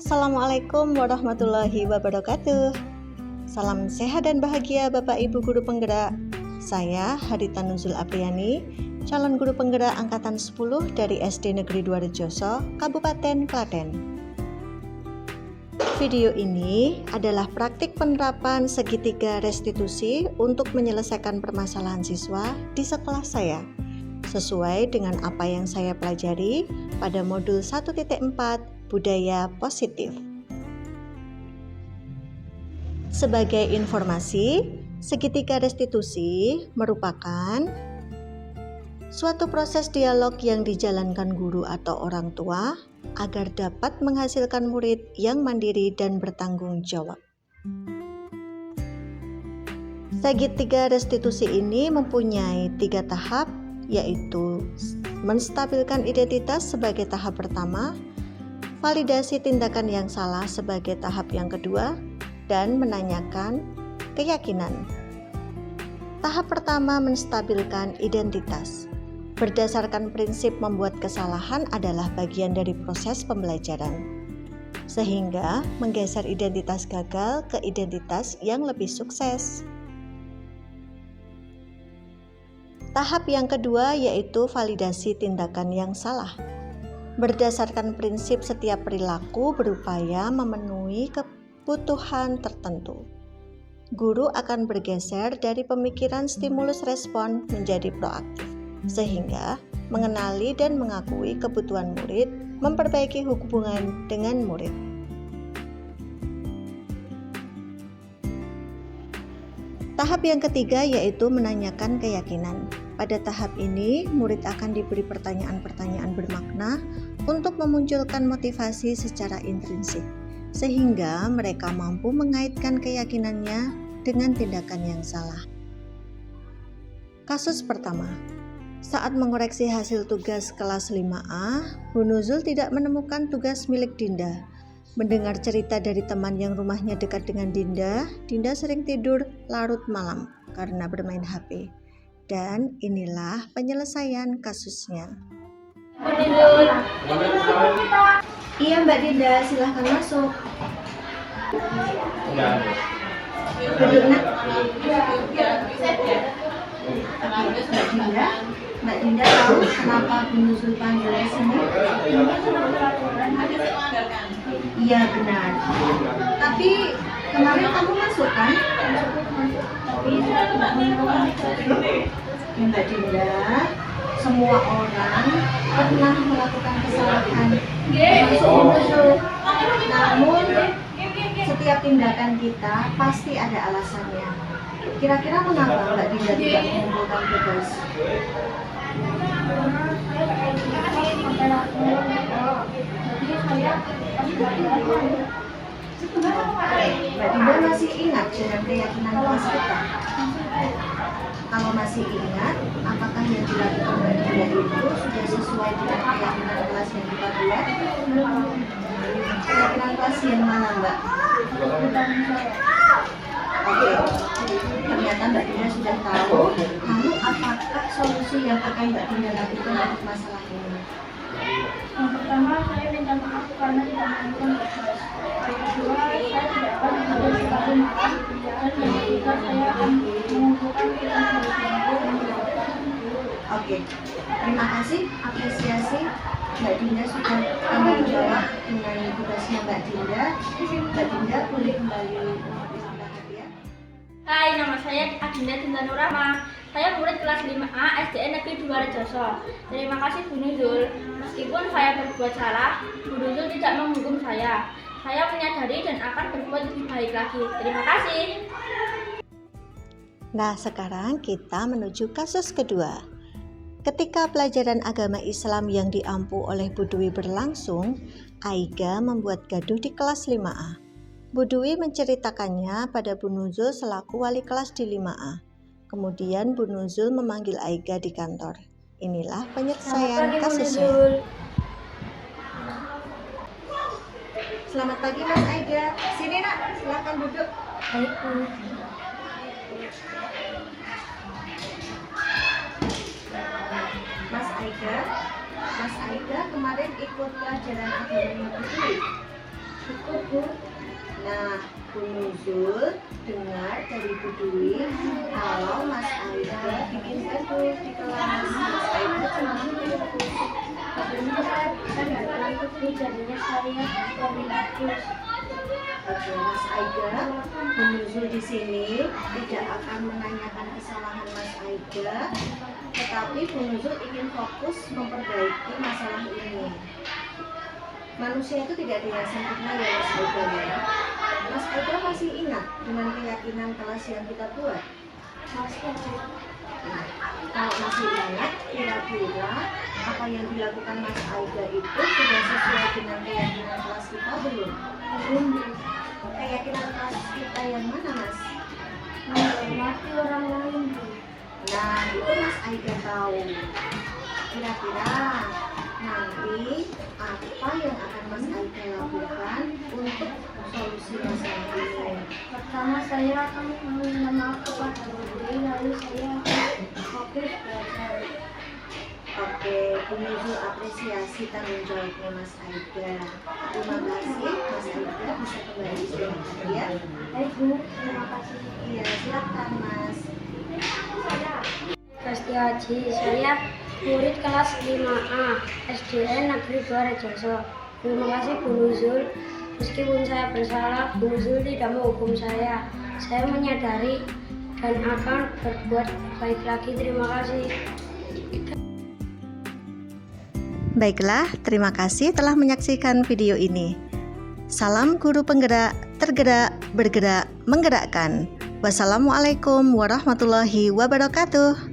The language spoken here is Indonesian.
Assalamualaikum warahmatullahi wabarakatuh. Salam sehat dan bahagia Bapak Ibu Guru Penggerak. Saya Harita Nuzul Apriani, calon guru penggerak angkatan 10 dari SD Negeri Dwarejoso, Kabupaten Klaten. Video ini adalah praktik penerapan segitiga restitusi untuk menyelesaikan permasalahan siswa di sekolah saya, sesuai dengan apa yang saya pelajari pada modul 1.4 Budaya Positif. Sebagai informasi, segitiga restitusi merupakan suatu proses dialog yang dijalankan guru atau orang tua agar dapat menghasilkan murid yang mandiri dan bertanggung jawab. Segitiga restitusi ini mempunyai 3 tahap, yaitu menstabilkan identitas sebagai tahap pertama, validasi tindakan yang salah sebagai tahap yang kedua, dan menanyakan keyakinan. Tahap pertama menstabilkan identitas. Berdasarkan prinsip membuat kesalahan adalah bagian dari proses pembelajaran, sehingga menggeser identitas gagal ke identitas yang lebih sukses. Tahap yang kedua yaitu validasi tindakan yang salah. Berdasarkan prinsip setiap perilaku berupaya memenuhi kebutuhan tertentu. Guru akan bergeser dari pemikiran stimulus respon menjadi proaktif, sehingga mengenali dan mengakui kebutuhan murid, memperbaiki hubungan dengan murid. Tahap yang ketiga yaitu menanyakan keyakinan. Pada tahap ini, murid akan diberi pertanyaan-pertanyaan bermakna untuk memunculkan motivasi secara intrinsik, sehingga mereka mampu mengaitkan keyakinannya dengan tindakan yang salah. Kasus pertama, saat mengoreksi hasil tugas kelas 5A, Bu Nuzul tidak menemukan tugas milik Dinda. Mendengar cerita dari teman yang rumahnya dekat dengan Dinda, Dinda sering tidur larut malam karena bermain HP. Dan inilah penyelesaian kasusnya. Iya Mbak Dinda, silahkan masuk. Duduk nak. Mbak Dinda tahu kenapa Bu Nuzul panggil di sini? Iya benar. Tapi kemarin kamu masuk kan? Tapi saya tidak menemukan. Mbak Dinda, semua orang pernah melakukan kesalahan, termasuk Bu Nuzul. Namun setiap tindakan kita pasti ada alasannya. Kira-kira mengapa Mbak Dinda tidak mengumpulkan tugas? Mbak Dinda masih ingat dengan keyakinan kelas kita? Kalau masih ingat, apakah yang dilakukan Mbak Dinda itu sudah sesuai dengan keyakinan kelas yang kita buat? Keyakinan kelas yang mana Mbak? Oke, ternyata Mbak Dinda sudah tahu. Lalu apakah solusi yang akan Mbak Dinda lakukan untuk masalah ini? Yang pertama, saya minta maaf karena tidak melakukan tugas. Yang kedua, saya tidak akan mengambil sekali maaf. Dan yang ketiga, saya akan mengumpulkan Oke, terima kasih, apresiasi. Mbak Dinda sudah tanggung jawab dengan tugasnya Mbak Dinda. Mbak Dinda boleh kembali bersilakan ya. Hai, nama saya Adinda Dinda Nurama. Saya murid kelas 5A SDN Negeri Dwarejoso. Terima kasih Bu Nuzul. Meskipun saya berbuat salah, Bu Nuzul tidak menghukum saya. Saya menyadari dan akan berbuat lebih baik lagi. Terima kasih. Nah, sekarang kita menuju kasus kedua. Ketika pelajaran agama Islam yang diampu oleh Bu Dwi berlangsung, Aiga membuat gaduh di kelas 5A. Bu Dwi menceritakannya pada Bu Nuzul selaku wali kelas di 5A. Kemudian Bu Nuzul memanggil Aiga di kantor. Inilah penyelesaian kasusnya. Selamat pagi Mas Aiga. Sini nak, silakan duduk. Baik, Bu. Mas Aiga, Aida kemarin ikut pelajaran agama Bu Dwi? Ikut, Bu. Nah, Bu Nuzul dengar dari Bu Dwi kalau Mas Aida bikin gaduh di kelas. Mas Aida cuma Sebelumnya saya bisa nggak ikut, Bu, jadinya saya koordinatif. Oke, Mas Aida, Bu Nuzul di sini tidak akan menanyakan kesalahan Mas Aida, tetapi Bu Nuzul ingin fokus memperbaiki masalah ini. Manusia itu tidak ada yang sempurna ya Mas Aida ya. Mas Aida masih ingat dengan keyakinan kelas yang kita buat? Masih, Bu. Nah, kalau masih ingat, kira-kira apa yang dilakukan Mas Aida itu sudah sesuai dengan keyakinan kelas kita belum? Belum, Bu. Keyakinan kelas kita yang mana Mas? Menghormati orang lain, Bu. Nah, itu Mas Aida tahu. Kira-kira nanti apa yang akan Mas Aida lakukan untuk solusi masalah ini? Pertama saya akan meminta maaf kepada Bu Dwi, lalu saya akan fokus belajar. Oke, Bu Nuzul apresiasi tanggung jawabnya Mas Aida. Terima kasih Mas Aida, bisa kembali sebentar ya. Baik, Bu, terima kasih. Iya, silakan Mas. Pasti Haji, saya murid kelas 5A SDN Negeri 2 Rejoso. Terima kasih Bu Nuzul. Meskipun saya bersalah, Bu Nuzul tidak menghukum saya. Saya menyadari dan akan berbuat baik lagi. Terima kasih. Baiklah, terima kasih telah menyaksikan video ini. Salam guru penggerak, tergerak, bergerak, menggerakkan. Wassalamualaikum warahmatullahi wabarakatuh.